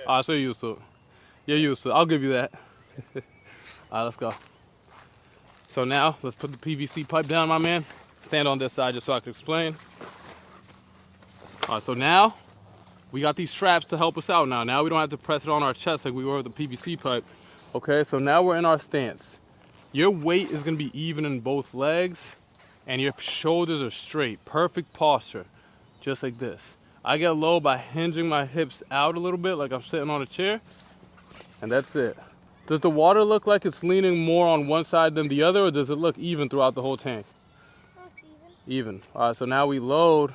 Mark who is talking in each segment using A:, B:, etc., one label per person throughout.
A: All right, so you're used to it. You're used to it. I'll give you that. All right, let's go. So now, let's put the PVC pipe down, my man. Stand on this side just so I can explain. All right, so now, we got these straps to help us out now. Now we don't have to press it on our chest like we were with the PVC pipe. Okay, so now we're in our stance. Your weight is gonna be even in both legs and your shoulders are straight. Perfect posture, just like this. I get low by hinging my hips out a little bit like I'm sitting on a chair, and that's it. Does the water look like it's leaning more on one side than the other, or does it look even throughout the whole tank?
B: It looks even.
A: Even. All right, so now we load.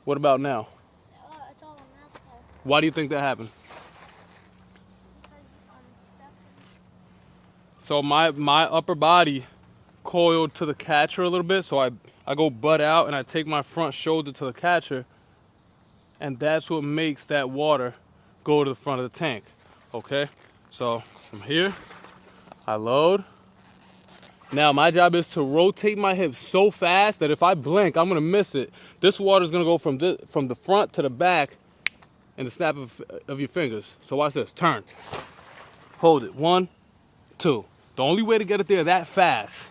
A: What about now?
B: It's all on that part.
A: Why do you think that happened?
B: Because stepping.
A: So my upper body coiled to the catcher a little bit, so I go butt out and I take my front shoulder to the catcher, and that's what makes that water go to the front of the tank. Okay, so from here I load. Now my job is to rotate my hips so fast that if I blink, I'm gonna miss it. This water is gonna go from the front to the back in the snap of your fingers. So watch this. Turn. Hold it. 1, 2. The only way to get it there that fast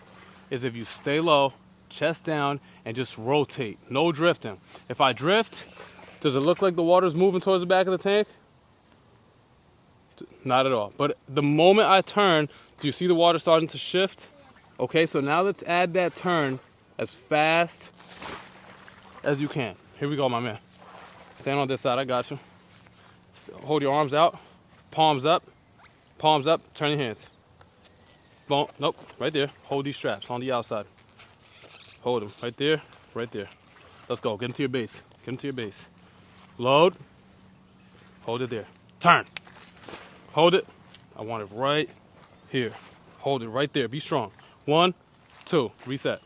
A: is if you stay low, chest down, and just rotate. No drifting. If I drift, does it look like the water's moving towards the back of the tank? Not at all. But the moment I turn, do you see the water starting to shift? Okay, so now let's add that turn as fast as you can. Here we go, my man. Stand on this side, I got you. Hold your arms out, palms up, turn your hands. Boom, nope, right there. Hold these straps on the outside. Hold them, right there, right there. Let's go, get into your base, get into your base. Load, hold it there. Turn, hold it. I want it right here. Hold it right there, be strong. 1, 2, reset.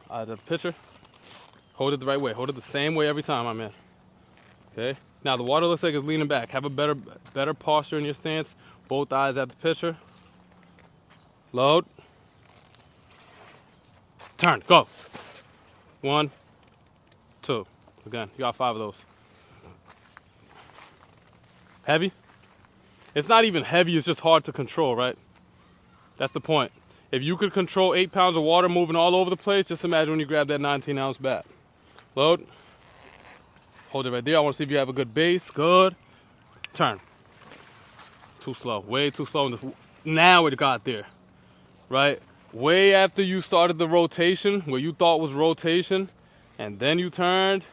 A: The pitcher, hold it the right way. Hold it the same way every time, my man. Okay. Now the water looks like it's leaning back. Have a better posture in your stance. Both eyes at the pitcher. Load. Turn. Go. 1, 2. Again, you got 5 of those. Heavy? It's not even heavy, it's just hard to control, right? That's the point. If you could control 8 pounds of water moving all over the place, just imagine when you grab that 19-ounce bat. Load. Hold it right there. I want to see if you have a good base. Good. Turn. Too slow. Way too slow. Now it got there. Right? Way after you started the rotation, where you thought was rotation, and then you turned,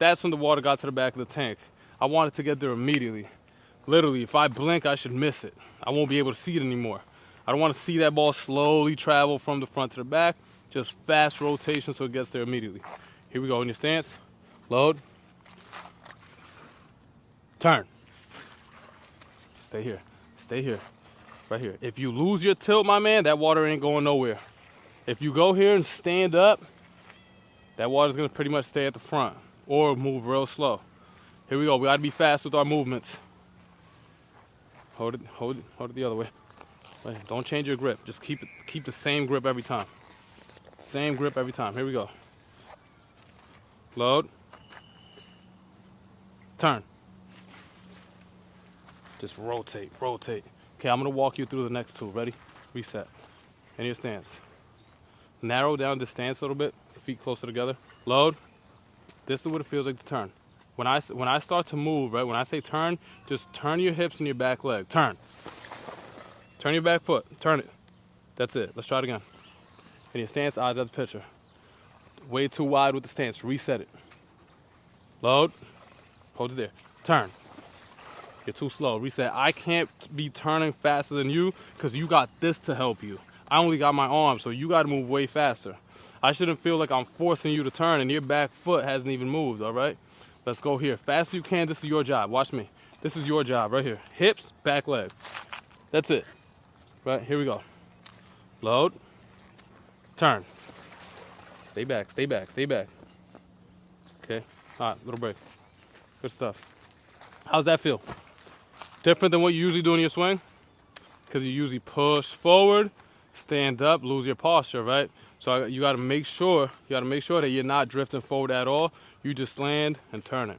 A: that's when the water got to the back of the tank. I wanted to get there immediately. Literally, if I blink, I should miss it. I won't be able to see it anymore. I don't want to see that ball slowly travel from the front to the back. Just fast rotation so it gets there immediately. Here we go in your stance. Load. Turn. Stay here. Stay here. Right here. If you lose your tilt, my man, that water ain't going nowhere. If you go here and stand up, that water's going to pretty much stay at the front or move real slow. Here we go. We got to be fast with our movements. Hold it the other way. Right. Don't change your grip. Just keep the same grip every time. Same grip every time. Here we go. Load. Turn. Just rotate. Okay, I'm gonna walk you through the next 2. Ready? Reset. In your stance. Narrow down the stance a little bit. Feet closer together. Load. This is what it feels like to turn. When I start to move, right? When I say turn, just turn your hips and your back leg. Turn. Turn your back foot. Turn it. That's it. Let's try it again. In your stance, eyes at the pitcher. Way too wide with the stance. Reset it. Load. Hold it there. Turn. You're too slow. Reset. I can't be turning faster than you because you got this to help you. I only got my arm, so you got to move way faster. I shouldn't feel like I'm forcing you to turn and your back foot hasn't even moved, all right? Let's go here. Fast as you can. This is your job. Watch me. This is your job right here. Hips, back leg. That's it. Right, here we go. Load. Turn. Stay back, stay back, stay back. Okay. All right, little break. Good stuff. How's that feel? Different than what you usually do in your swing? Because you usually push forward stand up, lose your posture, right? So you got to make sure that you're not drifting forward at all. You just land and turn it.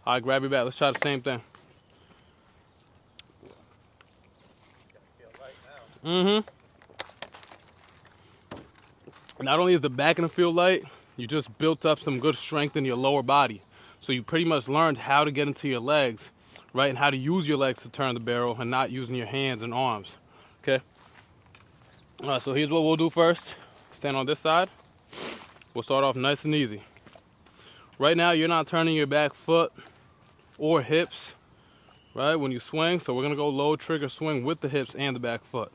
A: All right, grab your bat. Let's try the same thing. Mm-hmm. Not only is the back in the field light, you just built up some good strength in your lower body. So you pretty much learned how to get into your legs, right? And how to use your legs to turn the barrel and not using your hands and arms, okay? All right, so here's what we'll do first. Stand on this side. We'll start off nice and easy. Right now, you're not turning your back foot or hips, right, when you swing. So we're going to go low trigger swing with the hips and the back foot.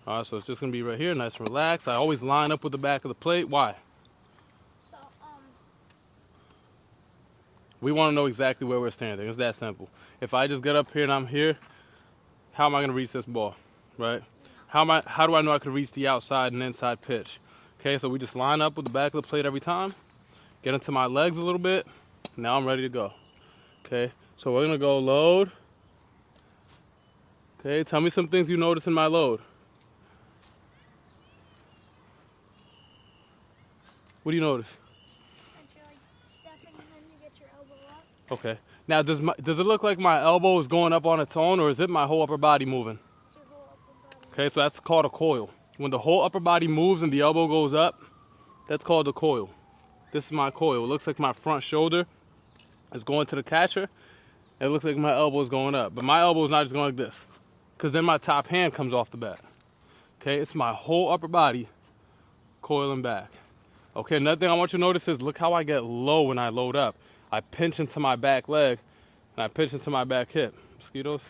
A: All right, so it's just going to be right here, nice and relaxed. I always line up with the back of the plate. Why?
B: So,
A: We want to know exactly where we're standing. It's that simple. If I just get up here and I'm here, how am I going to reach this ball, right? How do I know I can reach the outside and inside pitch? Okay, so we just line up with the back of the plate every time. Get into my legs a little bit. Now I'm ready to go. Okay, so we're going to go load. Okay, tell me some things you notice in my load. What do you notice?
B: and you're like stepping and then you get your elbow up.
A: Okay. Now, does it look like my elbow is going up on its own, or is it my whole upper body moving?
B: It's your whole upper body.
A: Okay, so that's called a coil. When the whole upper body moves and the elbow goes up, that's called a coil. This is my coil. It looks like my front shoulder is going to the catcher. It looks like my elbow is going up. But my elbow is not just going like this, because then my top hand comes off the bat. Okay, it's my whole upper body coiling back. Okay, another thing I want you to notice is look how I get low when I load up. I pinch into my back leg and I pinch into my back hip. Mosquitoes,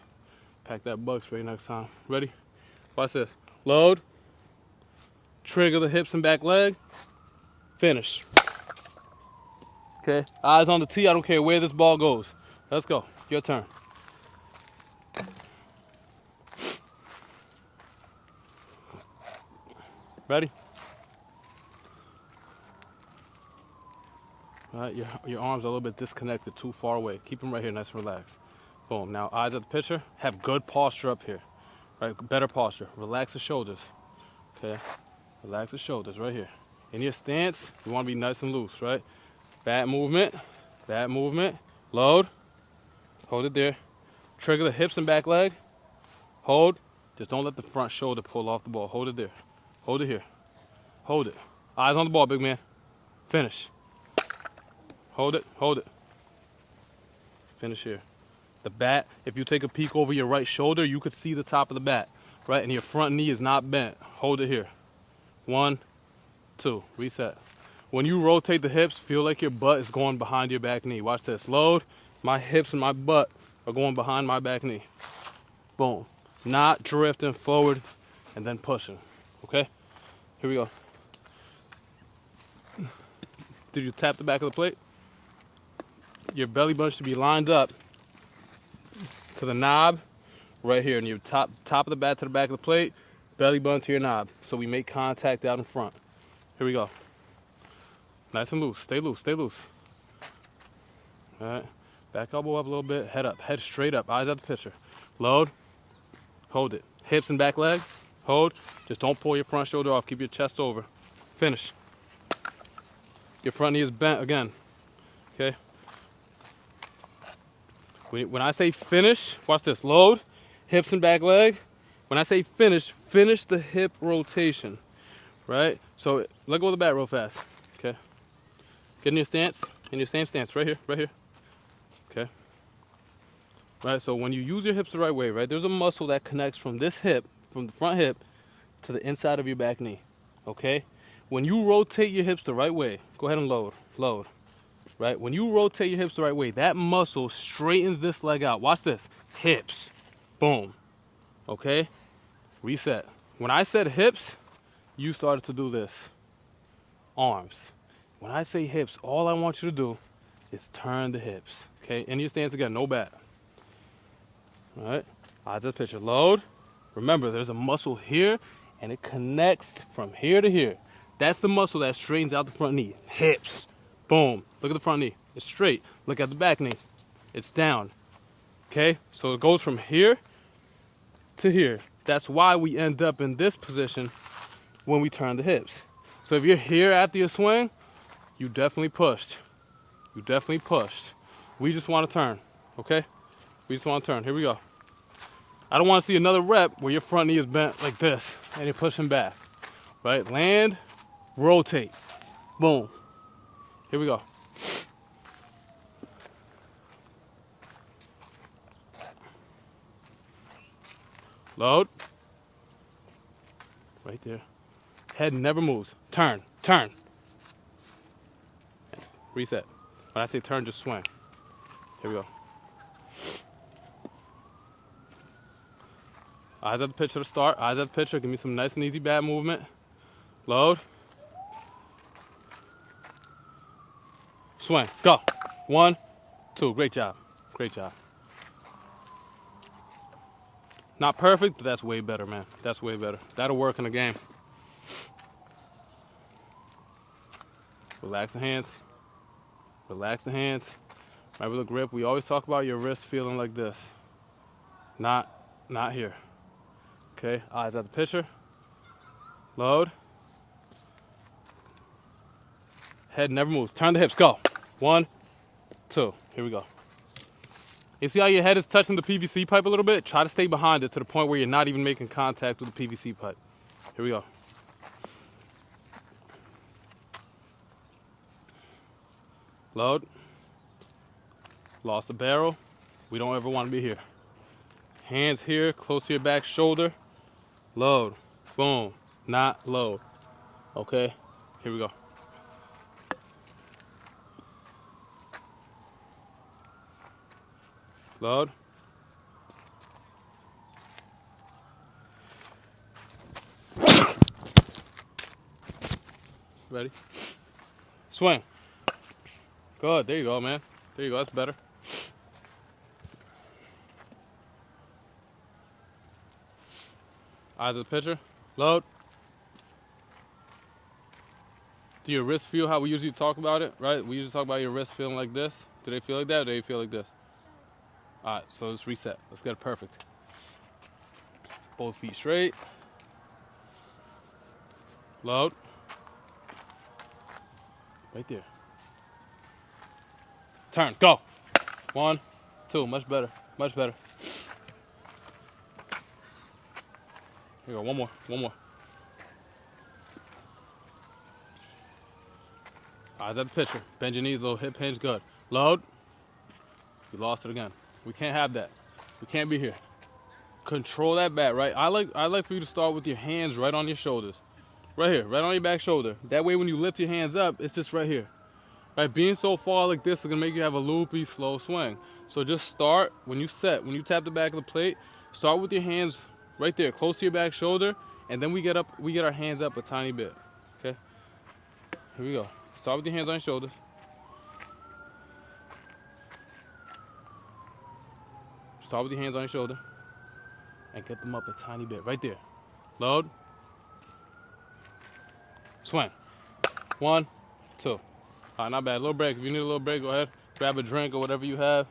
A: pack that bug spray next time. Ready? Watch this. Load, trigger the hips and back leg, finish. Okay, eyes on the tee. I don't care where this ball goes. Let's go. Your turn. Ready? All right, your arms are a little bit disconnected, too far away. Keep them right here, nice and relaxed. Boom. Now, eyes at the pitcher. Have good posture up here. Right, better posture. Relax the shoulders. Okay, relax the shoulders right here. In your stance, you want to be nice and loose, right? Bat movement, load. Hold it there. Trigger the hips and back leg. Hold. Just don't let the front shoulder pull off the ball. Hold it there. Hold it here. Hold it. Eyes on the ball, big man. Finish. Hold it, hold it. Finish here. The bat, if you take a peek over your right shoulder, you could see the top of the bat, right? And your front knee is not bent. Hold it here. 1, 2, reset. When you rotate the hips, feel like your butt is going behind your back knee. Watch this. Load. My hips and my butt are going behind my back knee. Boom. Not drifting forward and then pushing. Okay? Here we go. Did you tap the back of the plate? Your belly button should be lined up to the knob right here. And your top of the bat to the back of the plate, belly button to your knob. So we make contact out in front. Here we go. Nice and loose. Stay loose. Stay loose. All right. Back elbow up a little bit. Head up. Head straight up. Eyes at the pitcher. Load. Hold it. Hips and back leg. Hold. Just don't pull your front shoulder off. Keep your chest over. Finish. Your front knee is bent again. Okay. When I say finish, watch this. Load. Hips and back leg. When I say finish, finish the hip rotation. Right? So let go of the bat real fast. Okay. Get in your stance. In your same stance. Right here. Right here. Okay. Right, so when you use your hips the right way, right, there's a muscle that connects from this hip, from the front hip, to the inside of your back knee. Okay? When you rotate your hips the right way, go ahead and load. Load. Right? When you rotate your hips the right way, that muscle straightens this leg out. Watch this. Hips. Boom. Okay? Reset. When I said hips, you started to do this. Arms. When I say hips, all I want you to do is turn the hips. Okay? In your stance again, no bat. All right? Eyes at the pitcher. Load. Remember, there's a muscle here, and it connects from here to here. That's the muscle that straightens out the front knee. Hips. Boom. Look at the front knee. It's straight. Look at the back knee. It's down. Okay? So it goes from here to here. That's why we end up in this position when we turn the hips. So if you're here after your swing, you definitely pushed. You definitely pushed. We just want to turn, okay? We just want to turn. Here we go. I don't want to see another rep where your front knee is bent like this and you're pushing back, right? Land, rotate, boom. Here we go. Load. Right there. Head never moves. Turn, turn. Reset. When I say turn, just swing. Here we go. Eyes at the pitcher to start. Eyes at the pitcher. Give me some nice and easy bat movement. Load. Swing. Go. 1, 2. Great job. Great job. Not perfect, but that's way better, man. That's way better. That'll work in the game. Relax the hands. Relax the hands. Remember the grip. We always talk about your wrist feeling like this. Not here. Okay, eyes at the pitcher. Load. Head never moves. Turn the hips. Go. 1, 2. Here we go. You see how your head is touching the PVC pipe a little bit? Try to stay behind it to the point where you're not even making contact with the PVC pipe. Here we go. Load. Lost the barrel. We don't ever want to be here. Hands here, close to your back shoulder. Load. Boom. Not load. Okay? Here we go. Load. Ready? Swing. Good. There you go, man. There you go. That's better. Eyes of the pitcher. Load. Do your wrists feel how we usually talk about it, right? We usually talk about your wrists feeling like this. Do they feel like that or do they feel like this? All right, so let's reset. Let's get it perfect. Both feet straight. Load. Right there. Turn. Go. 1, 2. Much better. Much better. Here we go. One more. One more. Eyes at the pitcher. Bend your knees, little hip hinge. Good. Load. You lost it again. We can't have that. We can't be here. Control that bat, right? I like for you to start with your hands right on your shoulders. Right here, right on your back shoulder. That way when you lift your hands up, it's just right here. Right? Being so far like this is gonna make you have a loopy, slow swing. So just start when you tap the back of the plate, start with your hands right there, close to your back shoulder, and then we get our hands up a tiny bit. Okay? Here we go. Start with your hands on your shoulders. Start with your hands on your shoulder and get them up a tiny bit. Right there. Load. Swing. 1, 2. All right, not bad. A little break. If you need a little break, go ahead. Grab a drink or whatever you have.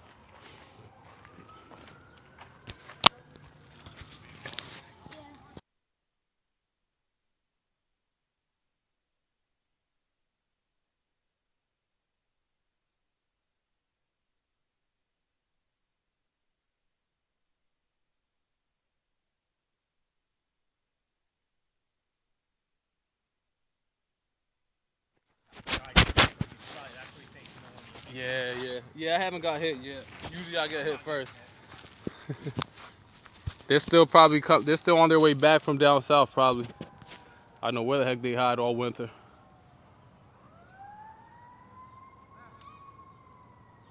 A: Yeah, I haven't got hit yet. Usually I get hit first. They're still on their way back from down south probably. I don't know where the heck they hide all winter.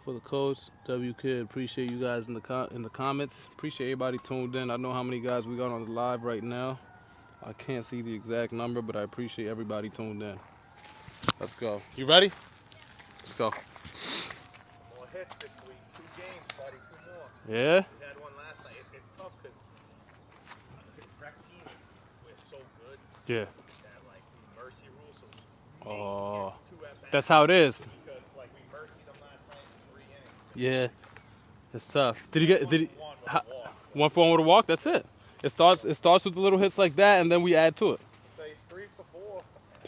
A: For the coach, W Kid, appreciate you guys in the comments. Appreciate everybody tuned in. I know how many guys we got on the live right now. I can't see the exact number, but I appreciate everybody tuned in. Let's go. You ready? Let's go.
C: More hits this week. 2 games, buddy. 2 more.
A: Yeah?
C: We had one last night. It's tough because rec team, we're so good.
A: Yeah.
C: That, like, the mercy rule, so we may get 2 at bats.
A: That's how it is.
C: Because, like, we mercied them last night in 3 innings.
A: Yeah. It's tough. Did he one for one with a walk? That's it. It starts with the little hits like that, and then we add to it.
C: So he's 3 for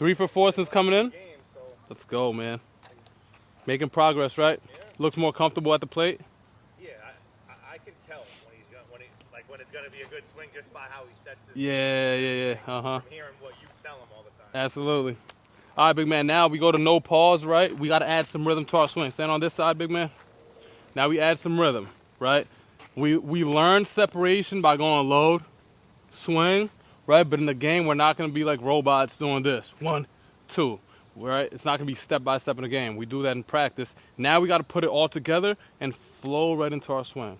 A: 3 for 4 since coming in?
C: Game, so
A: Let's go, man. Making progress, right?
C: yeah.
A: Looks more comfortable at the plate.
C: Yeah, I can tell when he's gonna, when it's gonna be a good swing just by how he sets his
A: Yeah.
C: from hearing what you tell him all the time.
A: Absolutely. All right, big man. Now we go to no pause, right? We got to add some rhythm to our swing. Stand on this side, big man. Now we add some rhythm, right? We learn separation by going load, swing, right? But in the game, we're not going to be like robots doing this. 1, 2, right? It's not going to be step by step in the game. We do that in practice. Now we got to put it all together and flow right into our swing.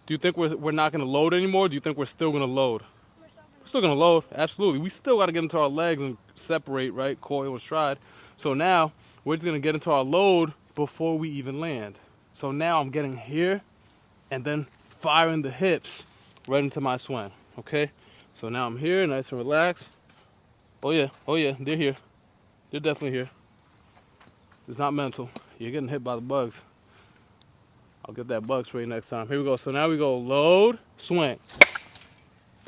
A: Do you think we're not going to load anymore? Do you think we're still going to load? We're still going to load. Absolutely. We still got to get into our legs and separate, right? Coil and stride. So now we're just going to get into our load before we even land. So now I'm getting here and then firing the hips right into my swing. Okay? So now I'm here, nice and relaxed. Oh yeah, they're here. They're definitely here. It's not mental. You're getting hit by the bugs. I'll get that bug spray next time. Here we go. So now we go load, swing.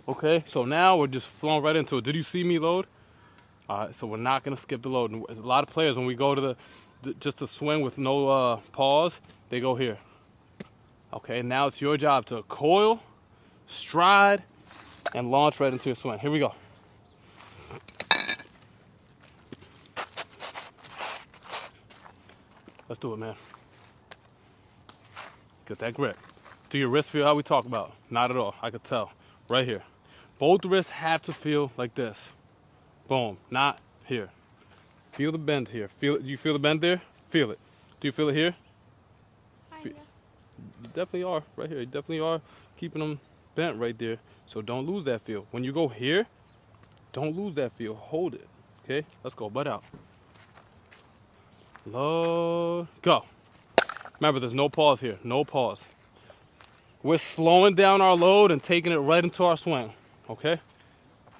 A: Okay, so now we're just flowing right into it. Did you see me load? All right, so we're not going to skip the load. And a lot of players, when we go to just to swing with no pause, they go here. Okay, now it's your job to coil, stride, and launch right into your swing. Here we go. Let's do it, man. Get that grip. Do your wrist feel how we talk about? Not at all. I could tell. Right here. Both wrists have to feel like this. Boom. Not here. Feel the bend here. Feel it. Do you feel the bend there? Feel it. Do you feel it here?
B: Kinda.
A: You definitely are. Right here. You definitely are keeping them bent right there. So don't lose that feel. When you go here, don't lose that feel. Hold it. Okay? Let's go. Butt out. Load. Go. Remember, there's no pause here. No pause. We're slowing down our load and taking it right into our swing. Okay?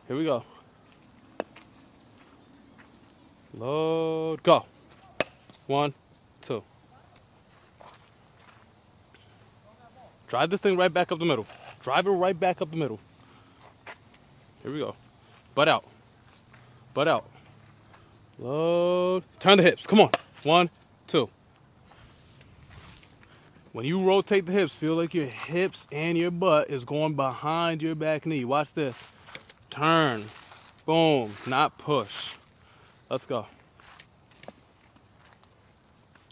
A: Here we go. Load. Go. 1, 2. Drive this thing right back up the middle. Drive it right back up the middle. Here we go. Butt out. Butt out. Load. Turn the hips. Come on. 1, 2. When you rotate the hips, feel like your hips and your butt is going behind your back knee. Watch this. Turn. Boom. Not push. Let's go.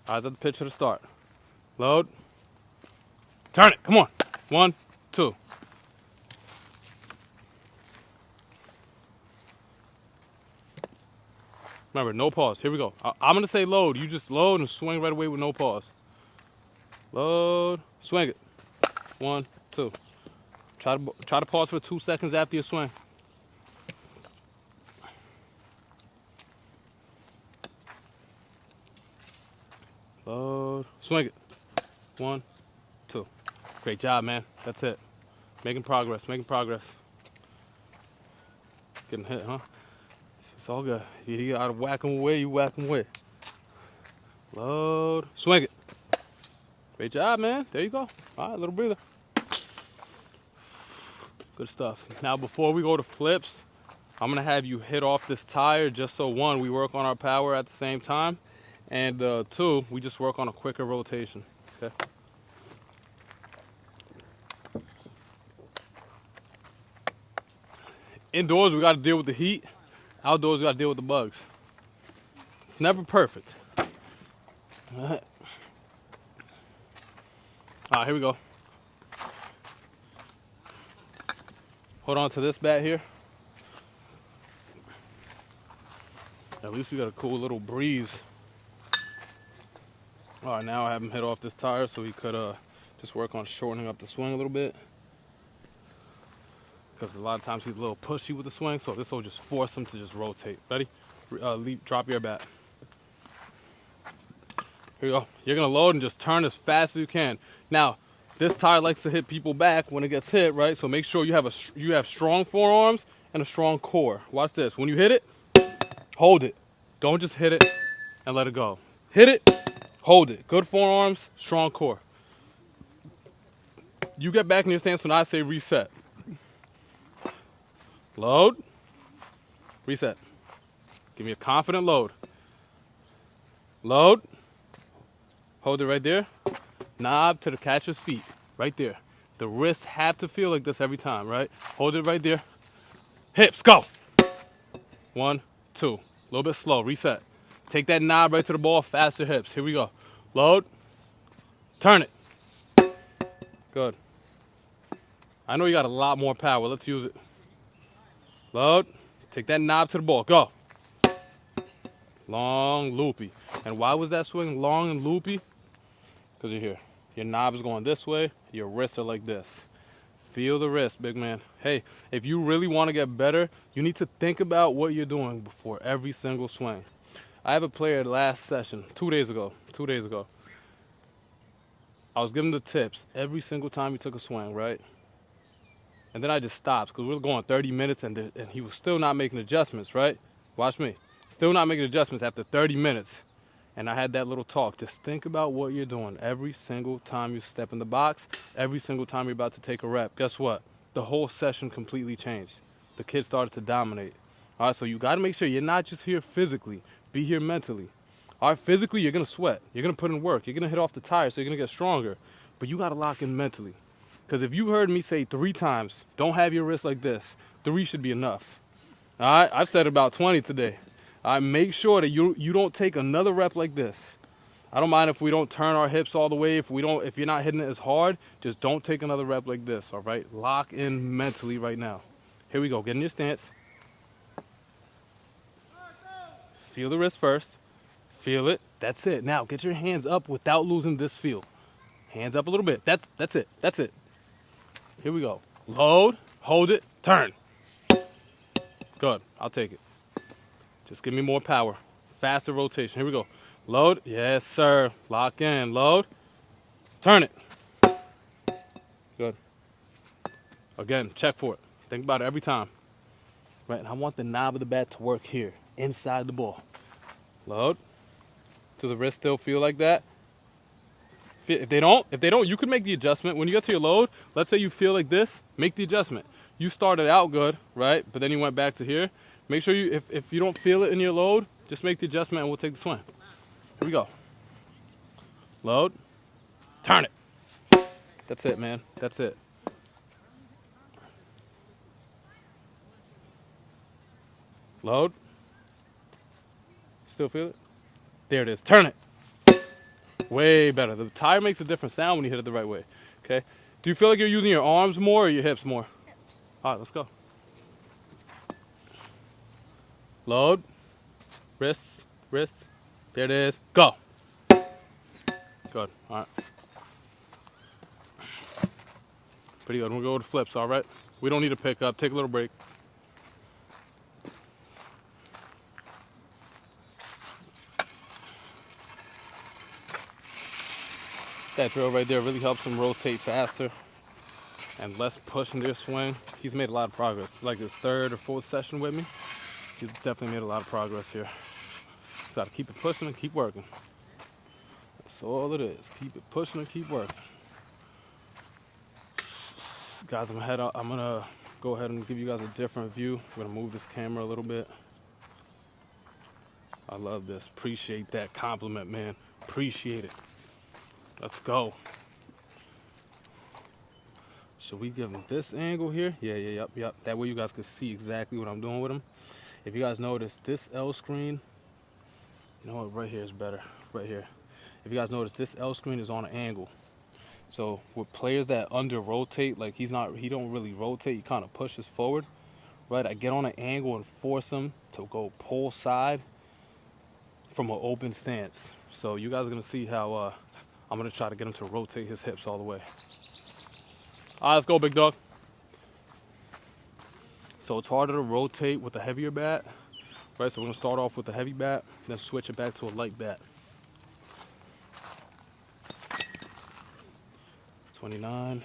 A: Eyes at the pitch to the start. Load. Turn it. Come on. 1, 2. Remember, no pause. Here we go. I'm going to say load. You just load and swing right away with no pause. Load. Swing it. 1, 2. Try to pause for 2 seconds after your swing. Load. Swing it. 1, 2. Great job, man. That's it. Making progress. Making progress. Getting hit, huh? It's all good. If you gotta whack them away, you whack them away. Load. Swing it. Great job, man. There you go. All right, little breather. Good stuff. Now, before we go to flips, I'm going to have you hit off this tire just so, 1, we work on our power at the same time, and 2, we just work on a quicker rotation. Okay? Indoors, we got to deal with the heat. Outdoors, we got to deal with the bugs. It's never perfect. All right. All right, here we go. Hold on to this bat here. At least we got a cool little breeze. All right, now I have him hit off this tire so he could just work on shortening up the swing a little bit. Because a lot of times he's a little pushy with the swing, so this will just force him to just rotate. Ready? Drop your bat. Here you go. You're going to load and just turn as fast as you can. Now, this tire likes to hit people back when it gets hit, right? So make sure you have strong forearms and a strong core. Watch this. When you hit it, hold it. Don't just hit it and let it go. Hit it, hold it. Good forearms, strong core. You get back in your stance when I say reset. Load. Reset. Give me a confident load. Load. Hold it right there. Knob to the catcher's feet. Right there. The wrists have to feel like this every time, right? Hold it right there. Hips, go. 1, 2. A little bit slow. Reset. Take that knob right to the ball. Faster hips. Here we go. Load. Turn it. Good. I know you got a lot more power. Let's use it. Load. Take that knob to the ball. Go. Long, loopy. And why was that swing long and loopy? Because you're here. Your knob is going this way. Your wrists are like this. Feel the wrist, big man. Hey, if you really want to get better, you need to think about what you're doing before every single swing. I have a player last session, 2 days ago. I was giving the tips every single time he took a swing, right? And then I just stopped because we were going 30 minutes and he was still not making adjustments, right? Watch me. Still not making adjustments after 30 minutes. And I had that little talk. Just think about what you're doing every single time you step in the box, every single time you're about to take a rep. Guess what? The whole session completely changed. The kid started to dominate. All right, so you got to make sure you're not just here physically. Be here mentally. All right, physically, you're going to sweat. You're going to put in work. You're going to hit off the tire, so you're going to get stronger. But you got to lock in mentally. Because if you heard me say 3 times, don't have your wrist like this, 3 should be enough. All right, I've said about 20 today. All right, make sure that you don't take another rep like this. I don't mind if we don't turn our hips all the way. If you're not hitting it as hard, just don't take another rep like this, all right? Lock in mentally right now. Here we go. Get in your stance. Feel the wrist first. Feel it. That's it. Now, get your hands up without losing this feel. Hands up a little bit. That's it. That's it. Here we go. Load. Hold it. Turn. Good. I'll take it. Just give me more power. Faster rotation. Here we go. Load. Yes, sir. Lock in. Load. Turn it. Good. Again, check for it. Think about it every time. Right, and I want the knob of the bat to work here, inside the ball. Load. Does the wrist still feel like that? If they don't, you could make the adjustment. When you get to your load, let's say you feel like this, make the adjustment. You started out good, right? But then you went back to here. Make sure if you don't feel it in your load, just make the adjustment and we'll take the swing. Here we go. Load. Turn it. That's it, man. That's it. Load. Still feel it? There it is. Turn it. Way better. The tire makes a different sound when you hit it the right way. Okay? Do you feel like you're using your arms more or your hips more?
B: Hips.
A: All right, let's go. Load. Wrists. Wrists. There it is. Go. Good. All right. Pretty good. We'll go with flips, all right? We don't need to pick up. Take a little break. That drill right there really helps him rotate faster and less push in their swing. He's made a lot of progress. Like his 3rd or 4th session with me, he's definitely made a lot of progress here. Just gotta keep it pushing and keep working. That's all it is. Keep it pushing and keep working. Guys, I'm gonna go ahead and give you guys a different view. I'm gonna move this camera a little bit. I love this. Appreciate that compliment, man. Appreciate it. Let's go. Should we give him this angle here? Yeah, yep. That way you guys can see exactly what I'm doing with him. If you guys notice, this L screen, you know what, right here is better, right here. If you guys notice, this L screen is on an angle. So with players that under rotate, like he don't really rotate, he kind of pushes forward, right? I get on an angle and force him to go pull side from an open stance. So you guys are gonna see how I'm gonna try to get him to rotate his hips all the way. All right, let's go, big dog. So it's harder to rotate with a heavier bat, right? So we're gonna start off with a heavy bat, then switch it back to a light bat. 29,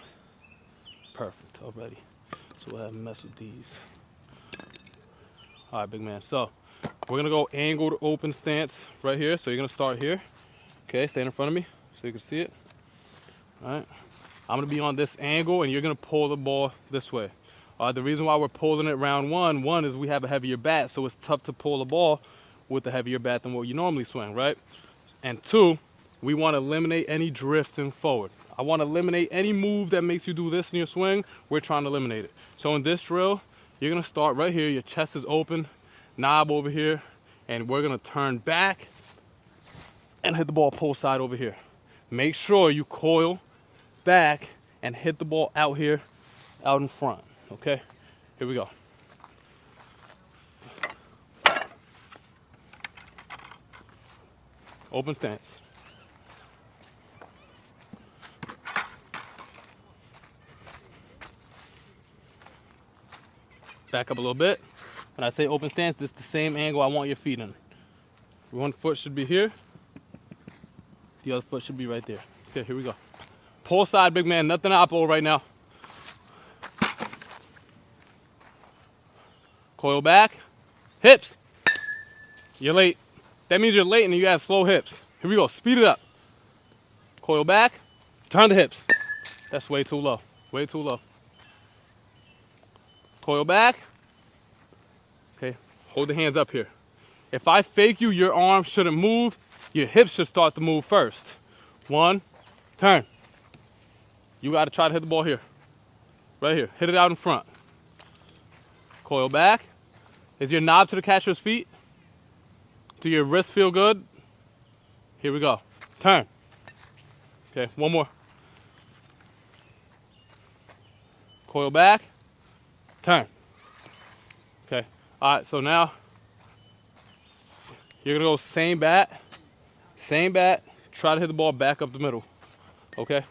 A: perfect already. So we'll have to mess with these. All right, big man. So we're gonna go angled open stance right here. So you're gonna start here. Okay, stand in front of me so you can see it. All right. I'm gonna be on this angle and you're gonna pull the ball this way. The reason why we're pulling it round one is we have a heavier bat, so it's tough to pull the ball with the heavier bat than what you normally swing, right? And 2, we want to eliminate any drifting forward. I want to eliminate any move that makes you do this in your swing. We're trying to eliminate it. So in this drill, you're going to start right here. Your chest is open, knob over here, and we're going to turn back and hit the ball pull side over here. Make sure you coil back and hit the ball out here, out in front, okay? Here we go. Open stance. Back up a little bit. When I say open stance, this is the same angle I want your feet in. One foot should be here. The other foot should be right there. Okay, here we go. Pull side, big man. Nothing oppo right now. Coil back. Hips. You're late. That means you're late and you have slow hips. Here we go. Speed it up. Coil back. Turn the hips. That's way too low. Way too low. Coil back. Okay. Hold the hands up here. If I fake you, your arm shouldn't move. Your hips should start to move first. 1, turn. You got to try to hit the ball here. Right here. Hit it out in front. Coil back. Is your knob to the catcher's feet? Do your wrists feel good? Here we go. Turn. Okay, one more. Coil back. Turn. Okay. All right, so now you're going to go same bat. Same bat. Try to hit the ball back up the middle. Okay?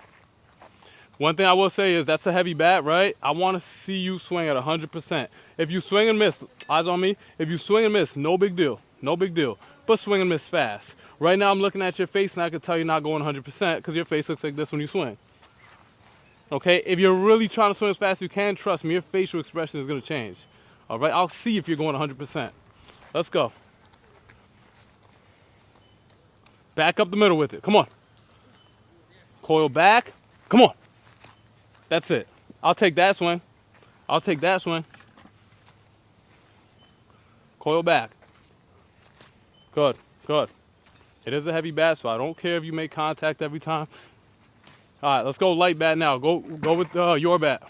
A: One thing I will say is that's a heavy bat, right? I want to see you swing at 100%. If you swing and miss, eyes on me. If you swing and miss, no big deal. No big deal. But swing and miss fast. Right now I'm looking at your face and I can tell you're not going 100% because your face looks like this when you swing. Okay? If you're really trying to swing as fast as you can, trust me, your facial expression is going to change. All right? I'll see if you're going 100%. Let's go. Back up the middle with it. Come on. Coil back. Come on. That's it. I'll take that swing. I'll take that swing. Coil back. Good. Good. It is a heavy bat, so I don't care if you make contact every time. All right, let's go light bat now. Go with your bat.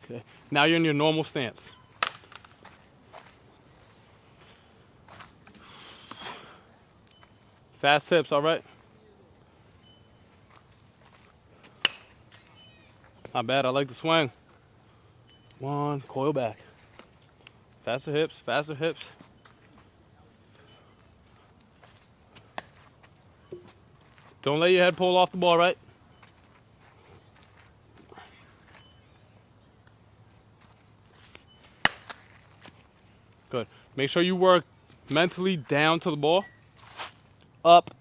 A: Okay. Now you're in your normal stance. Fast hips, all right? Not bad. I like the swing. 1, coil back. Faster hips, faster hips. Don't let your head pull off the ball, right? Good. Make sure you work mentally down to the ball. Up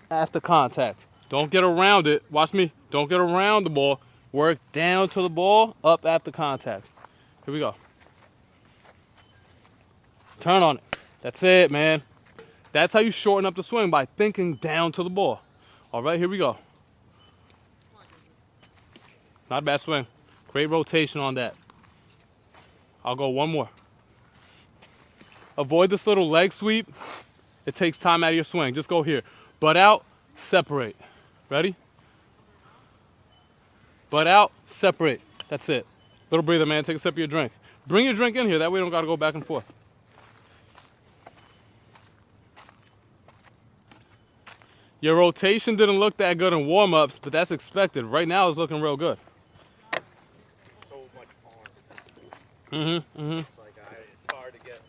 A: after contact. Don't get around it. Watch me. Don't get around the ball. Work down to the ball, up after contact. Here we go. Turn on it. That's it, man. That's how you shorten up the swing, by thinking down to the ball. All right, here we go. Not a bad swing. Great rotation on that. I'll go one more. Avoid this little leg sweep. It takes time out of your swing. Just go here. Butt out, separate. Ready? Butt out, separate. That's it. Little breather, man. Take a sip of your drink. Bring your drink in here. That way you don't got to go back and forth. Your rotation didn't look that good in warm-ups, but that's expected. Right now it's looking real good.
C: So much on.
A: Mm-hmm.
C: It's like it's hard to get.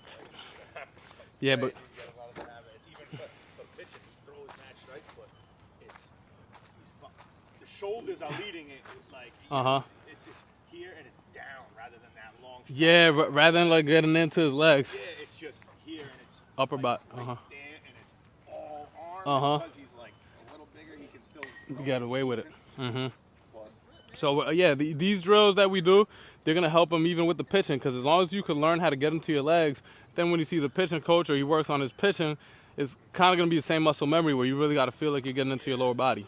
A: Yeah,
C: right?
A: but
C: You get a lot of the habit. It's even for pitching. He throws match strike, but the shoulders are leading it. Like it's here and it's down rather than that long.
A: Yeah, rather than like getting into his legs.
C: Yeah, it's just here and it's
A: upper
C: like,
A: body.
C: Right there, and it's all arm. Because he's like a little bigger, he can still
A: get away with it. So yeah, these drills that we do, they're gonna help him even with the pitching, because as long as you can learn how to get into your legs, then when he sees a pitching coach or he works on his pitching, it's kind of gonna be the same muscle memory where you really got to feel like you're getting into your lower body.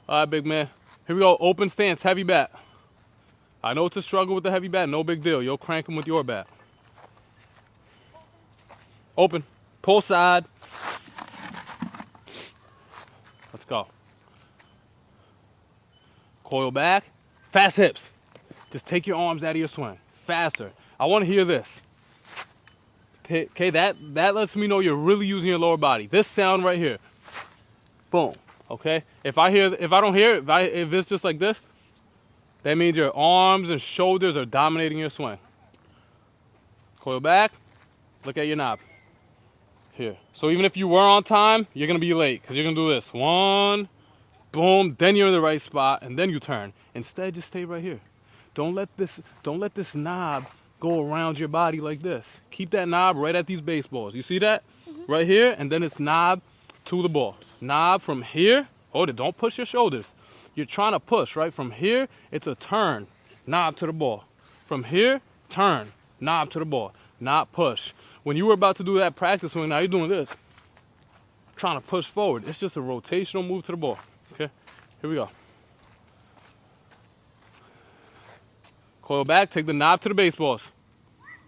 A: All right, big man. Here we go. Open stance, heavy bat. I know it's a struggle with the heavy bat. No big deal. You'll crank him with your bat. Open. Pull side. Let's go. Coil back. Fast hips. Just take your arms out of your swing. Faster. I want to hear this. Okay, that lets me know you're really using your lower body. This sound right here. Boom. Okay? If I don't hear it, if it's just like this, that means your arms and shoulders are dominating your swing. Coil back. Look at your knob. Here. So even if you were on time, you're going to be late because you're going to do this. 1, boom, then you're in the right spot, and then you turn. Instead, just stay right here. Don't let this knob go around your body like this. Keep that knob right at these baseballs. You see that? Mm-hmm. Right here, and then it's knob to the ball. Knob from here. Hold it. Don't push your shoulders. You're trying to push, right? From here, it's a turn. Knob to the ball. From here, turn. Knob to the ball. Not push. When you were about to do that practice swing, now you're doing this. Trying to push forward. It's just a rotational move to the ball. Okay? Here we go. Coil back, take the knob to the baseballs.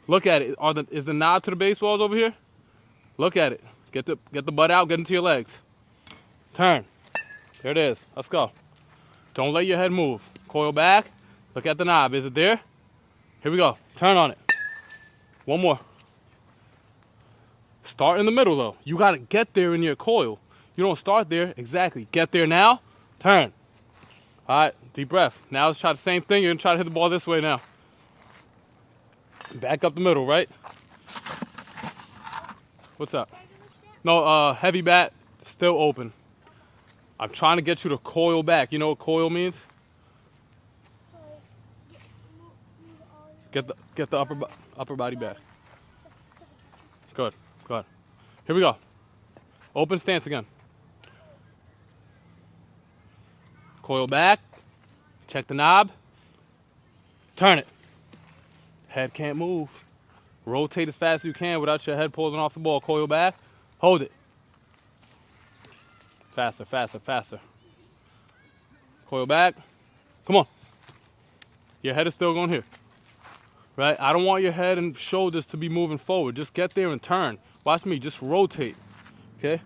A: Look at it. Is the knob to the baseballs over here? Look at it. Get the butt out, get into your legs. Turn. There it is. Let's go. Don't let your head move. Coil back. Look at the knob. Is it there? Here we go. Turn on it. One more. Start in the middle, though. You got to get there in your coil. You don't start there. Exactly. Get there now. Turn. All right. Deep breath. Now let's try the same thing. You're going to try to hit the ball this way now. Back up the middle, right? What's up? No, heavy bat. Still open. I'm trying to get you to coil back. You know what coil means? Get the upper body back. Good. Here we go. Open stance again. Coil back. Check the knob. Turn it. Head can't move. Rotate as fast as you can without your head pulling off the ball. Coil back. Hold it. Faster. Coil back. Come on. Your head is still going here. Right? I don't want your head and shoulders to be moving forward. Just get there and turn. Watch me. Just rotate. Okay?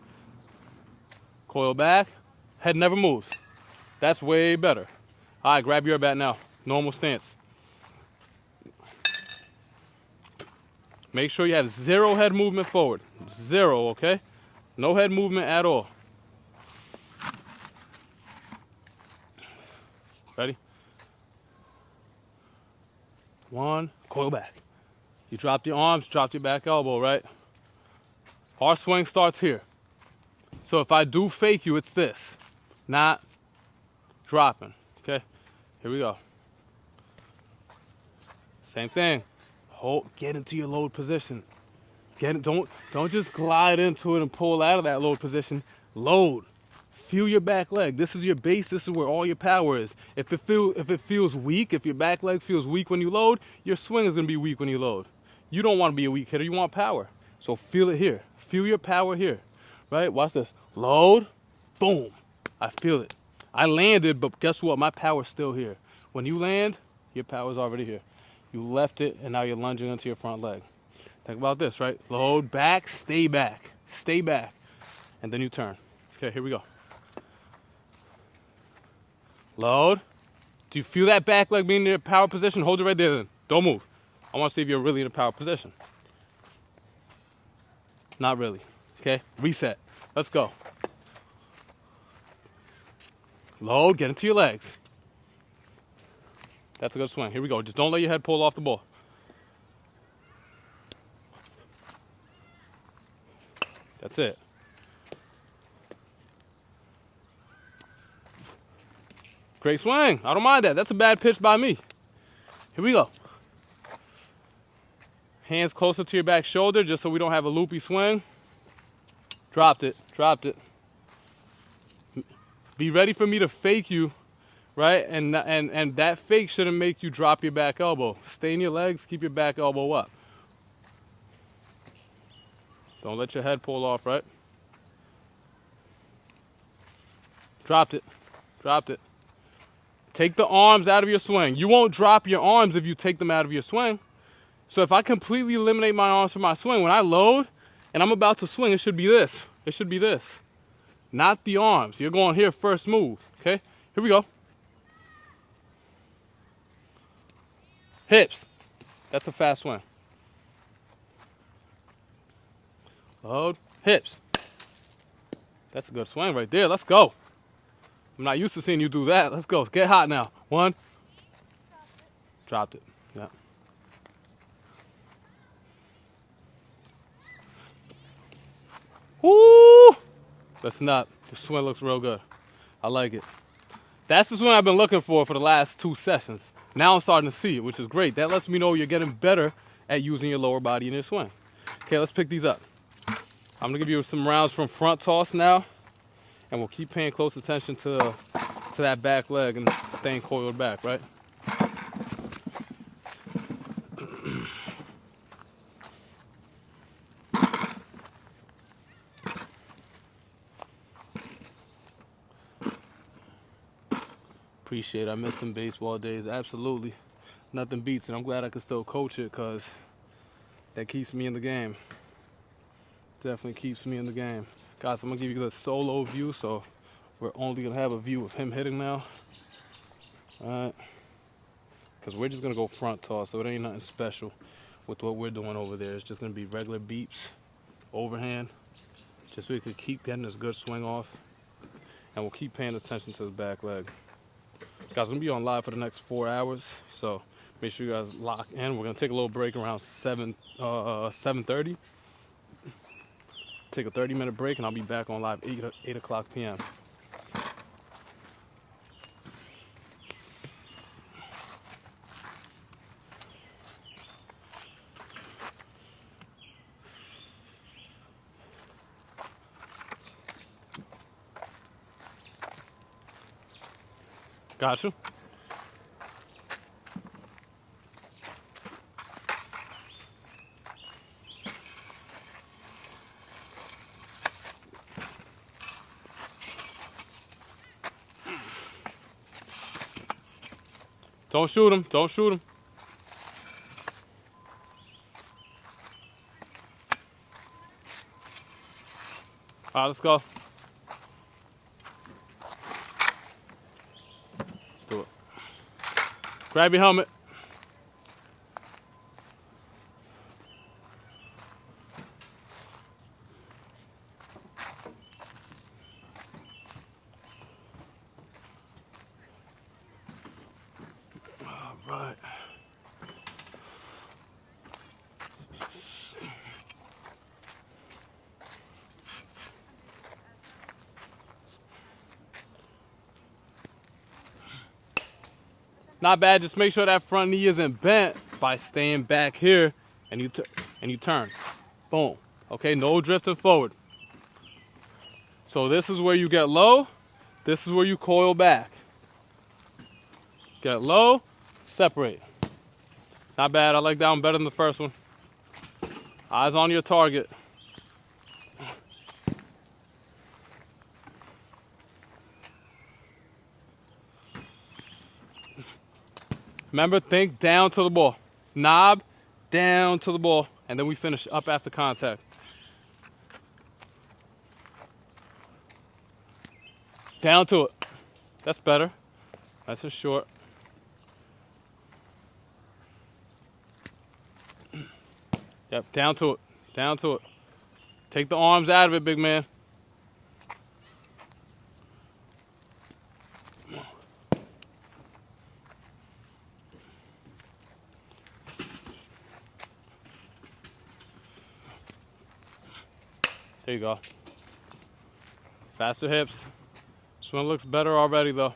A: Coil back. Head never moves. That's way better. All right, grab your bat now. Normal stance. Make sure you have 0 head movement forward. 0, okay? No head movement at all. Ready? 1, coil back. You dropped your arms, dropped your back elbow, right? Our swing starts here. So if I do fake you, it's this. Not dropping, okay? Here we go. Same thing. Get into your load position. Don't just glide into it and pull out of that load position. Load. Feel your back leg. This is your base. This is where all your power is. If it feels weak, if your back leg feels weak when you load, your swing is going to be weak when you load. You don't want to be a weak hitter. You want power. So feel it here. Feel your power here. Right? Watch this. Load. Boom. I feel it. I landed, but guess what? My power's still here. When you land, your power's already here. You left it, and now you're lunging into your front leg. Think about this, right? Load back, stay back. Stay back. And then you turn. Okay, here we go. Load. Do you feel that back leg being in your power position? Hold it right there then. Don't move. I want to see if you're really in a power position. Not really. Okay? Reset. Let's go. Load. Get into your legs. That's a good swing. Here we go. Just don't let your head pull off the ball. That's it. Great swing. I don't mind that. That's a bad pitch by me. Here we go. Hands closer to your back shoulder just so we don't have a loopy swing. Dropped it. Be ready for me to fake you, right? And that fake shouldn't make you drop your back elbow. Stay in your legs. Keep your back elbow up. Don't let your head pull off, right? Dropped it. Take the arms out of your swing. You won't drop your arms if you take them out of your swing. So if I completely eliminate my arms from my swing, when I load, and I'm about to swing, it should be this. It should be this. Not the arms. You're going here first move, okay? Here we go. Hips. That's a fast swing. Load. Hips. That's a good swing right there. Let's go. I'm not used to seeing you do that. Let's go. Get hot now. One. Dropped it. Yeah. Woo! Listen up. The swing looks real good. I like it. That's the swing I've been looking for the last 2 sessions. Now I'm starting to see it, which is great. That lets me know you're getting better at using your lower body in your swing. Okay, let's pick these up. I'm gonna give you some rounds from front toss now, and we'll keep paying close attention to that back leg and staying coiled back, right? Appreciate it. I missed them baseball days. Absolutely. Nothing beats it. I'm glad I can still coach it because that keeps me in the game. Definitely keeps me in the game. Guys, I'm going to give you the solo view, so we're only going to have a view of him hitting now. All right. Because we're just going to go front toss, so it ain't nothing special with what we're doing over there. It's just going to be regular beeps, overhand, just so we could keep getting this good swing off. And we'll keep paying attention to the back leg. Guys, I'm going to be on live for the next 4 hours, so make sure you guys lock in. We're going to take a little break around 7:30. Take a 30-minute break, and I'll be back on live 8 o'clock p.m. Gotcha. Don't shoot him. Don't shoot him. All right, let's go. Let's do it. Grab your helmet. All right. Not bad. Just make sure that front knee isn't bent by staying back here, and you turn. Boom. Okay, no drifting forward. So this is where you get low. This is where you coil back. Get low, separate. Not bad. I like that one better than the first one. Eyes on your target. Remember, think down to the ball. Knob, down to the ball. And then we finish up after contact. Down to it. That's better. That's a short. Yep, down to it. Down to it. Take the arms out of it, big man. There you go. Faster hips. Swing looks better already, though.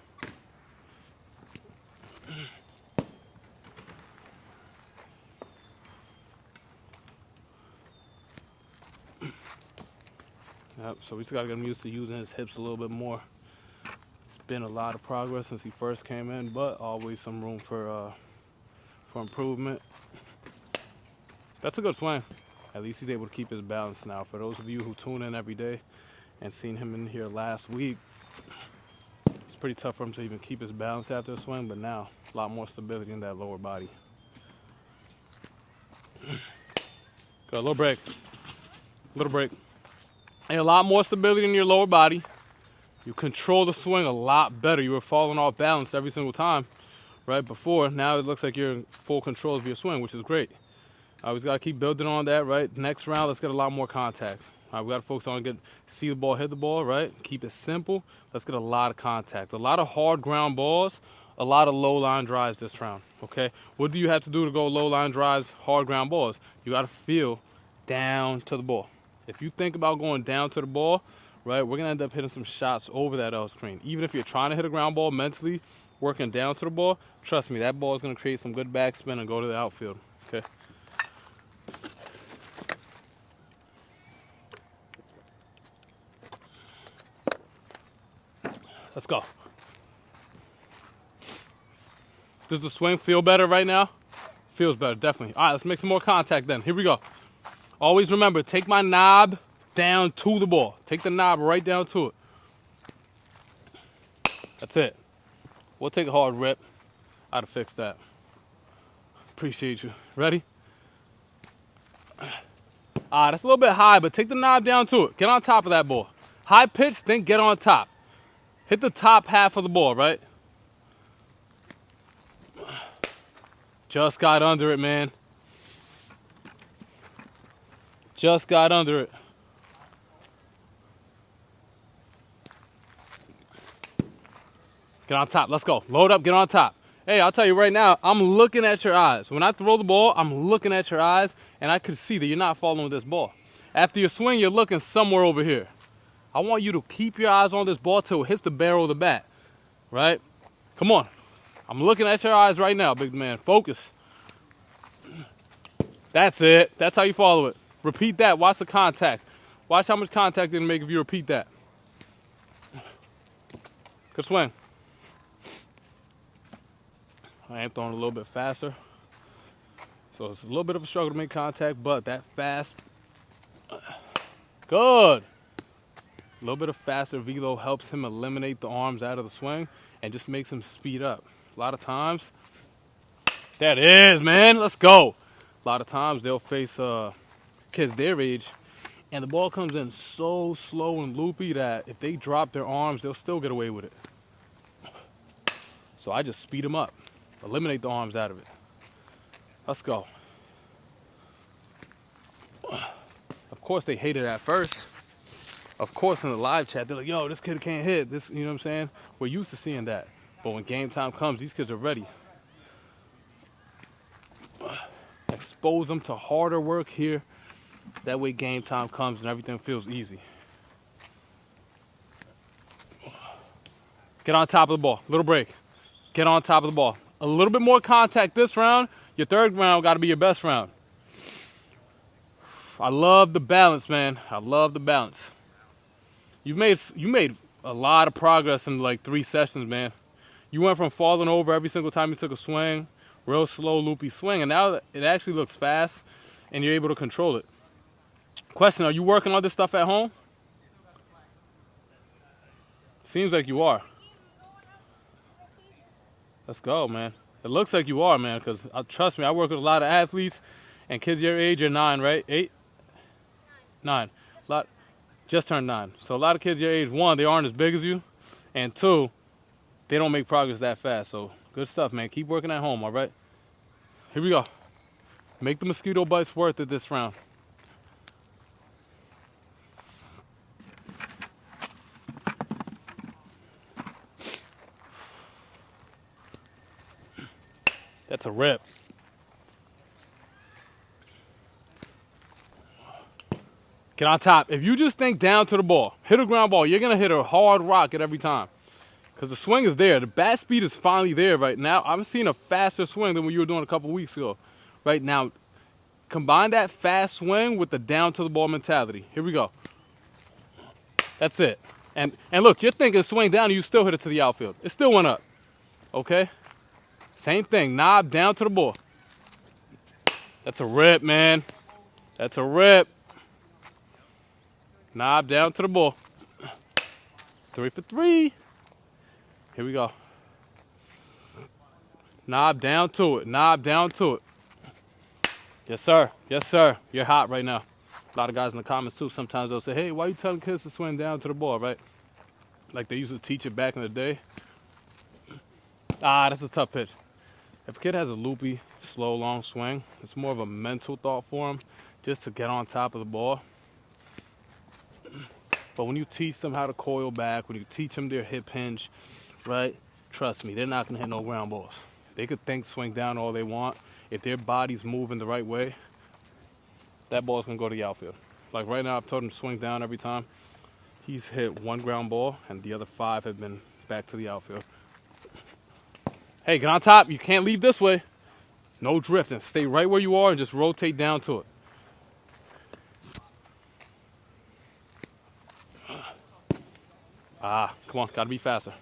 A: Yep, so we just gotta get him used to using his hips a little bit more. It's been a lot of progress since he first came in, but always some room for improvement. That's a good swing. At least he's able to keep his balance now. For those of you who tune in every day and seen him in here last week, it's pretty tough for him to even keep his balance after a swing, but now a lot more stability in that lower body. Good, little break. Little break. And a lot more stability in your lower body. You control the swing a lot better. You were falling off balance every single time, right? Before, now it looks like you're in full control of your swing, which is great. We just got to keep building on that, right? Next round, let's get a lot more contact. All right, we got to focus on see the ball, hit the ball, right? Keep it simple. Let's get a lot of contact. A lot of hard ground balls, a lot of low line drives this round, okay? What do you have to do to go low line drives, hard ground balls? You got to feel down to the ball. If you think about going down to the ball, right, we're going to end up hitting some shots over that L screen. Even if you're trying to hit a ground ball mentally, working down to the ball, trust me, that ball is going to create some good backspin and go to the outfield, okay? Let's go. Does the swing feel better right now? Feels better, definitely. All right, let's make some more contact then. Here we go. Always remember, take my knob down to the ball. Take the knob right down to it. That's it. We'll take a hard rip. I'd have fixed that. Appreciate you. Ready? That's a little bit high, but take the knob down to it. Get on top of that ball. High pitch, then get on top. Hit the top half of the ball, right? Just got under it, man. Just got under it. Get on top. Let's go. Load up. Get on top. Hey, I'll tell you right now, I'm looking at your eyes. When I throw the ball, I'm looking at your eyes, and I could see that you're not following this ball. After your swing, you're looking somewhere over here. I want you to keep your eyes on this ball till it hits the barrel of the bat, right? Come on. I'm looking at your eyes right now, big man. Focus. That's it. That's how you follow it. Repeat that. Watch the contact. Watch how much contact it'll make if you repeat that. Good swing. I am throwing a little bit faster. So it's a little bit of a struggle to make contact, but that fast. Good. A little bit of faster velo helps him eliminate the arms out of the swing and just makes him speed up. A lot of times, that is, man. Let's go. A lot of times they'll face kids their age, and the ball comes in so slow and loopy that if they drop their arms, they'll still get away with it. So I just speed them up, eliminate the arms out of it. Let's go. Of course, they hate it at first. Of course, in the live chat, they're like, yo, this kid can't hit. This, you know what I'm saying? We're used to seeing that. But when game time comes, these kids are ready. Expose them to harder work here. That way game time comes and everything feels easy. Get on top of the ball. Little break. Get on top of the ball. A little bit more contact this round. Your third round got to be your best round. I love the balance, man. I love the balance. You made a lot of progress in like 3 sessions, man. You went from falling over every single time you took a swing, real slow, loopy swing, and now it actually looks fast, and you're able to control it. Question, are you working on this stuff at home? Seems like you are. Let's go, man. It looks like you are, man, because trust me, I work with a lot of athletes, and kids your age are 9, right? 8? 9. Just turned 9. So a lot of kids your age, 1, they aren't as big as you, and 2, they don't make progress that fast. So good stuff, man. Keep working at home, all right? Here we go. Make the mosquito bites worth it this round. That's a rip. Get on top. If you just think down to the ball, hit a ground ball, you're going to hit a hard rocket every time. Because the swing is there. The bat speed is finally there right now. I'm seeing a faster swing than what you were doing a couple weeks ago. Right now, combine that fast swing with the down to the ball mentality. Here we go. That's it. And look, you're thinking swing down and you still hit it to the outfield. It still went up. Okay? Same thing. Knob down to the ball. That's a rip, man. That's a rip. Knob down to the ball. 3 for 3. Here we go. Knob down to it. Knob down to it. Yes, sir. Yes, sir. You're hot right now. A lot of guys in the comments too, sometimes they'll say, hey, why are you telling kids to swing down to the ball, right? Like they used to teach it back in the day. Ah, that's a tough pitch. If a kid has a loopy, slow, long swing, it's more of a mental thought for him just to get on top of the ball. But when you teach them how to coil back, when you teach them their hip hinge, right, trust me, they're not going to hit no ground balls. They could think swing down all they want. If their body's moving the right way, that ball's going to go to the outfield. Like right now, I've told him to swing down every time. He's hit 1 ground ball, and the other 5 have been back to the outfield. Hey, get on top. You can't leave this way. No drifting. Stay right where you are and just rotate down to it. Ah, come on. Got to be faster.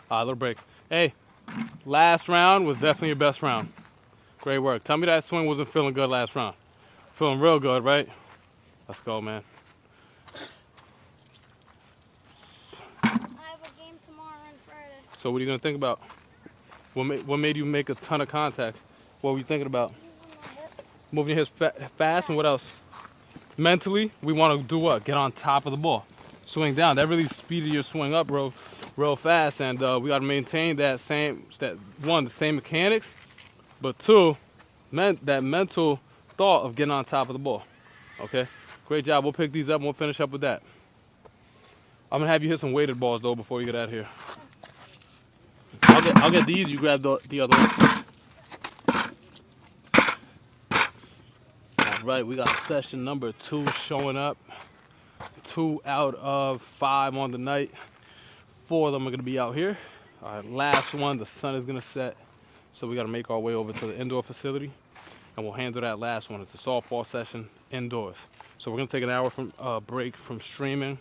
A: Little break. Hey, last round was definitely your best round. Great work. Tell me that swing wasn't feeling good last round. Feeling real good, right? Let's go, man.
B: I have a game tomorrow and Friday.
A: So what are you going to think about? What made you make a ton of contact? What were you thinking about? Moving your hips fast, and what else? Mentally, we want to do what? Get on top of the ball. Swing down. That really speeded your swing up real fast, and we got to maintain the same mechanics, but 2, that mental thought of getting on top of the ball. Okay? Great job. We'll pick these up and we'll finish up with that. I'm going to have you hit some weighted balls, though, before you get out of here. I'll get these. You grab the other ones. All right, we got session number 2 showing up. 2 out of 5 on the night. 4 of them are going to be out here. All right, last one, the sun is going to set. So we got to make our way over to the indoor facility. And we'll handle that last one. It's a softball session indoors. So we're going to take an hour from break from streaming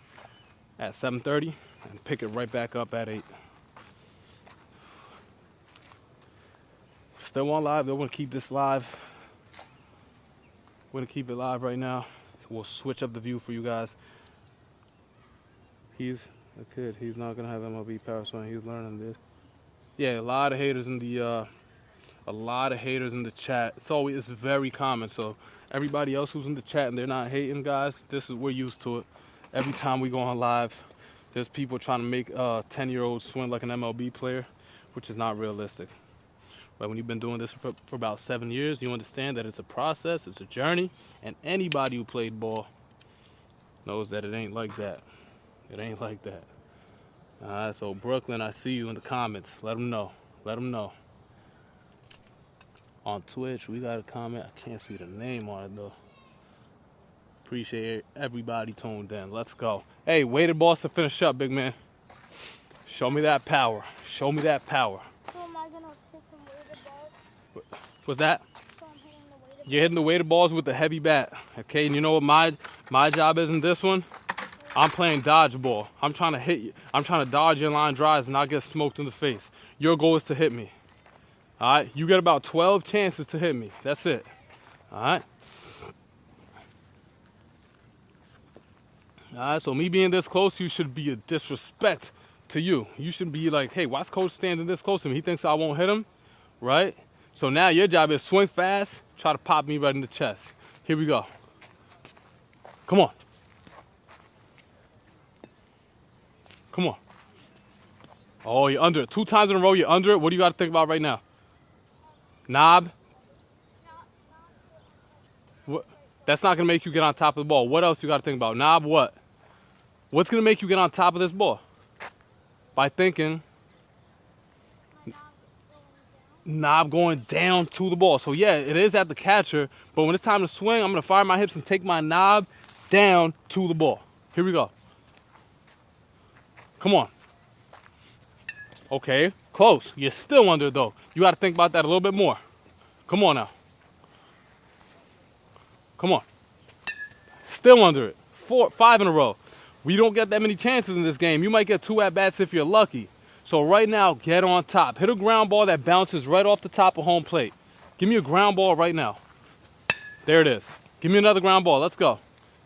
A: at 7:30 and pick it right back up at 8. Still on live. They're going to keep this live. We're going to keep it live right now. We'll switch up the view for you guys. He's a kid. He's not going to have MLB power swing. He's learning this. Yeah, a lot of haters in the chat. It's very common. So everybody else who's in the chat and they're not hating, guys, we're used to it. Every time we go on live, there's people trying to make a 10-year-old swing like an MLB player, which is not realistic. But when you've been doing this for about 7 years, you understand that it's a process, it's a journey, and anybody who played ball knows that it ain't like that. It ain't like that. All right, so Brooklyn, I see you in the comments. Let them know. Let them know. On Twitch, we got a comment. I can't see the name on it, though. Appreciate everybody tuned in. Let's go. Hey, weighted balls to finish up, big man. Show me that power. Show me that power.
B: So am I going to hit some weighted balls?
A: What's that?
B: So I'm hitting the weighted
A: You're hitting the weighted balls with the heavy bat. Okay, and you know what my job is in this one? I'm playing dodgeball. I'm trying to hit you. I'm trying to dodge your line drives and not get smoked in the face. Your goal is to hit me. All right? You get about 12 chances to hit me. That's it. All right? All right, so me being this close to you should be a disrespect to you. You should be like, hey, why's coach standing this close to me? He thinks I won't hit him, right? So now your job is swing fast, try to pop me right in the chest. Here we go. Come on. Come on. Oh, you're under it. 2 times in a row, you're under it. What do you got to think about right now? Knob? What? That's not going to make you get on top of the ball. What else you got to think about? Knob what? What's going to make you get on top of this ball? By thinking knob going down to the ball. So, yeah, it is at the catcher. But when it's time to swing, I'm going to fire my hips and take my knob down to the ball. Here we go. Come on. Okay, close. You're still under, though. You got to think about that a little bit more. Come on now. Come on. Still under it. 4, 5 in a row. We don't get that many chances in this game. You might get 2 at-bats if you're lucky. So right now, get on top. Hit a ground ball that bounces right off the top of home plate. Give me a ground ball right now. There it is. Give me another ground ball. Let's go.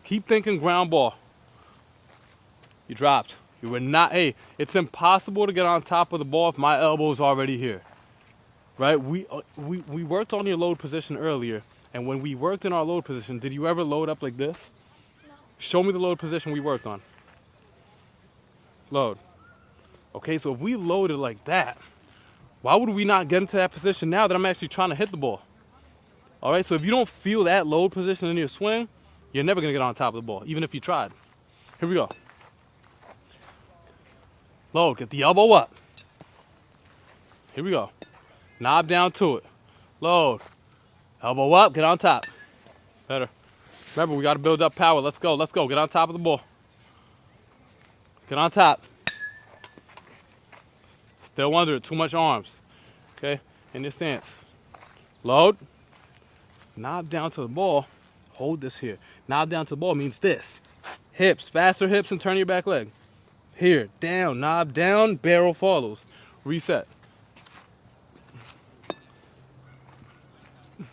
A: Keep thinking ground ball. You dropped. You were not, hey, it's impossible to get on top of the ball if my elbow's already here. Right? We worked on your load position earlier, and when we worked in our load position, did you ever load up like this?
B: No.
A: Show me the load position we worked on. Load. Okay, so if we loaded like that, why would we not get into that position now that I'm actually trying to hit the ball? All right, so if you don't feel that load position in your swing, you're never going to get on top of the ball, even if you tried. Here we go. Load, get the elbow up. Here we go. Knob down to it. Load. Elbow up, get on top. Better. Remember, we got to build up power. Let's go, let's go. Get on top of the ball. Get on top. Still under it, too much arms. Okay, in your stance. Load. Knob down to the ball. Hold this here. Knob down to the ball means this. Hips, faster hips and turn your back leg. Here, down, knob down, barrel follows. Reset.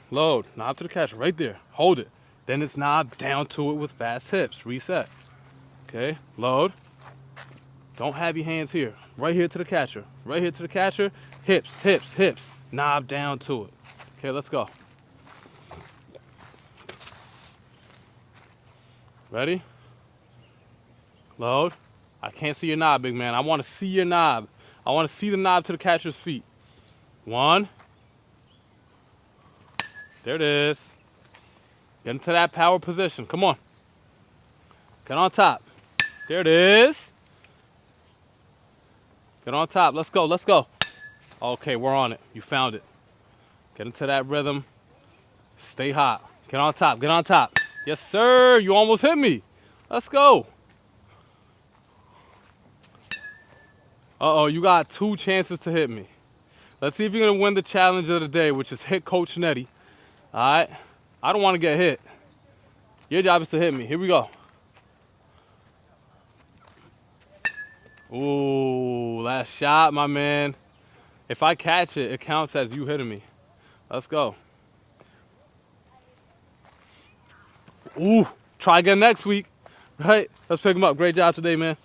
A: Load, knob to the catcher, right there. Hold it. Then it's knob down to it with fast hips. Reset. Okay, load. Don't have your hands here. Right here to the catcher. Right here to the catcher. Hips, hips, hips. Knob down to it. Okay, let's go. Ready? Load. I can't see your knob, big man. I want to see your knob. I want to see the knob to the catcher's feet. 1. There it is. Get into that power position. Come on. Get on top. There it is. Get on top. Let's go. Let's go. Okay, we're on it. You found it. Get into that rhythm. Stay hot. Get on top. Get on top. Yes, sir. You almost hit me. Let's go. Uh-oh, you got 2 chances to hit me. Let's see if you're going to win the challenge of the day, which is hit Coach Nettie. All right? I don't want to get hit. Your job is to hit me. Here we go. Ooh, last shot, my man. If I catch it, it counts as you hitting me. Let's go. Ooh, try again next week. Right? Let's pick him up. Great job today, man.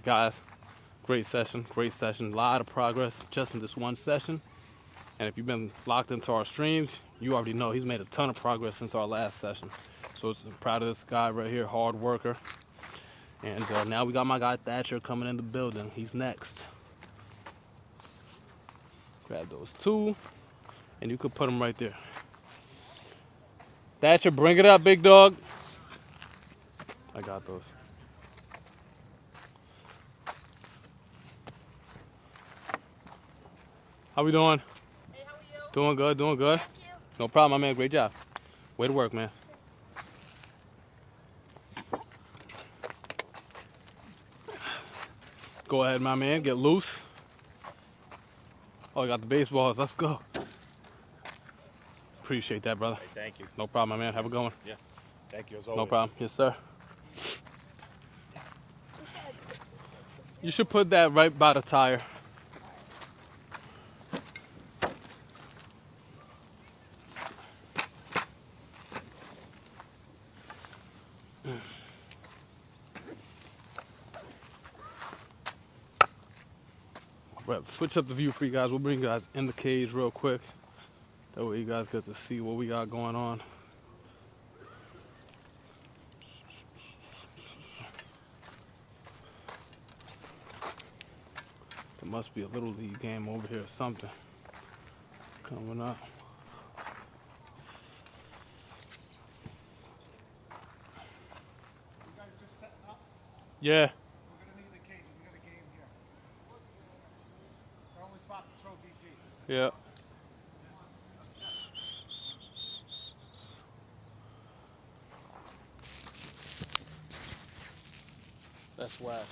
A: Guys, great session, great session. A lot of progress just in this one session. And if you've been locked into our streams, you already know he's made a ton of progress since our last session. So I'm proud of this guy right here, hard worker. And now we got my guy Thatcher coming in the building. He's next. Grab those 2, and you could put them right there. Thatcher, bring it up, big dog. I got those. How we doing?
B: Hey, how are you?
A: Doing good, doing good.
B: Thank you.
A: No problem, my man. Great job. Way to work, man. Go ahead, my man. Get loose. Oh, I got the baseballs. Let's go. Appreciate that, brother.
C: Hey, thank you.
A: No problem, my man. Have a good one.
C: Yeah. Thank you as always.
A: No problem. Yes, sir. You should put that right by the tire. Right, switch up the view for you guys. We'll bring you guys in the cage real quick. That way you guys get to see what we got going on. There must be a little league game over here or something coming up.
D: You guys just setting up?
A: Yeah.
D: We're gonna need the cage. We got a game here. It's our only spot to throw BP.
A: Yeah. That's whack.